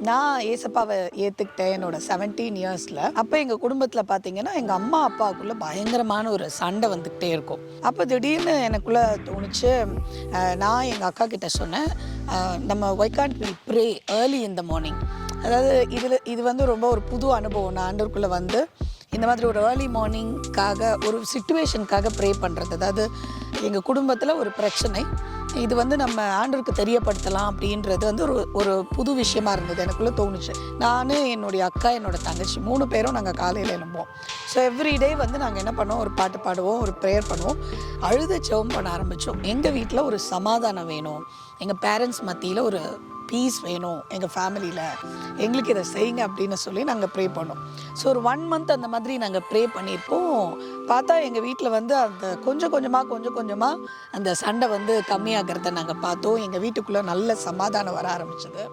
நான் ஏசப்பாவை ஏற்றுக்கிட்டேன் என்னோட 17 இயர்ஸில். அப்போ எங்கள் குடும்பத்தில் பார்த்தீங்கன்னா எங்கள் அம்மா அப்பாவுக்குள்ளே பயங்கரமான ஒரு சண்டை வந்துக்கிட்டே இருக்கும். அப்போ திடீர்னு எனக்குள்ளே தோணுச்சு, நான் எங்கள் அக்கா கிட்ட சொன்னேன், நம்ம why can't we pray early in the morning. அதாவது இது வந்து ரொம்ப ஒரு புது அனுபவம். நான் ஆண்டவருக்குள்ளே வந்து இந்த மாதிரி ஒரு ஏர்லி மார்னிங்காக ஒரு சிச்சுவேஷனுக்காக ப்ரே பண்ணுறது. அதாவது எங்கள் குடும்பத்தில் ஒரு பிரச்சனை, இது வந்து நம்ம ஆண்டவருக்கு தெரியப்படுத்தலாம் அப்படின்றது வந்து ஒரு புது விஷயமா இருந்தது. எனக்குள்ளே தோணுச்சு. நான், என்னுடைய அக்கா, என்னோடய தங்கச்சி 3 பேரும் நாங்கள் காலையில் எழும்போம். ஸோ எவ்ரிடே வந்து நாங்கள் என்ன பண்ணுவோம், ஒரு பாட்டு பாடுவோம், ஒரு ப்ரேயர் பண்ணுவோம், அழுது ஜெபம் பண்ண ஆரம்பித்தோம். எங்கள் வீட்டில் ஒரு சமாதானம் வேணும், எங்கள் பேரண்ட்ஸ் மத்தியில் ஒரு பீஸ் வேணும், எங்கள் ஃபேமிலியில் எங்களுக்கு இதை செய்யுங்க அப்படின்னு சொல்லி நாங்கள் ப்ரே பண்ணோம். ஸோ ஒரு 1 மந்த் அந்த மாதிரி நாங்கள் ப்ரே பண்ணியிருப்போம். பார்த்தா எங்கள் வீட்டில் வந்து அந்த கொஞ்சம் கொஞ்சமாக அந்த சண்டை வந்து கம்மியாகிறத நாங்கள் பார்த்தோம். எங்கள் வீட்டுக்குள்ளே நல்ல சமாதானம் வர ஆரம்பிச்சது.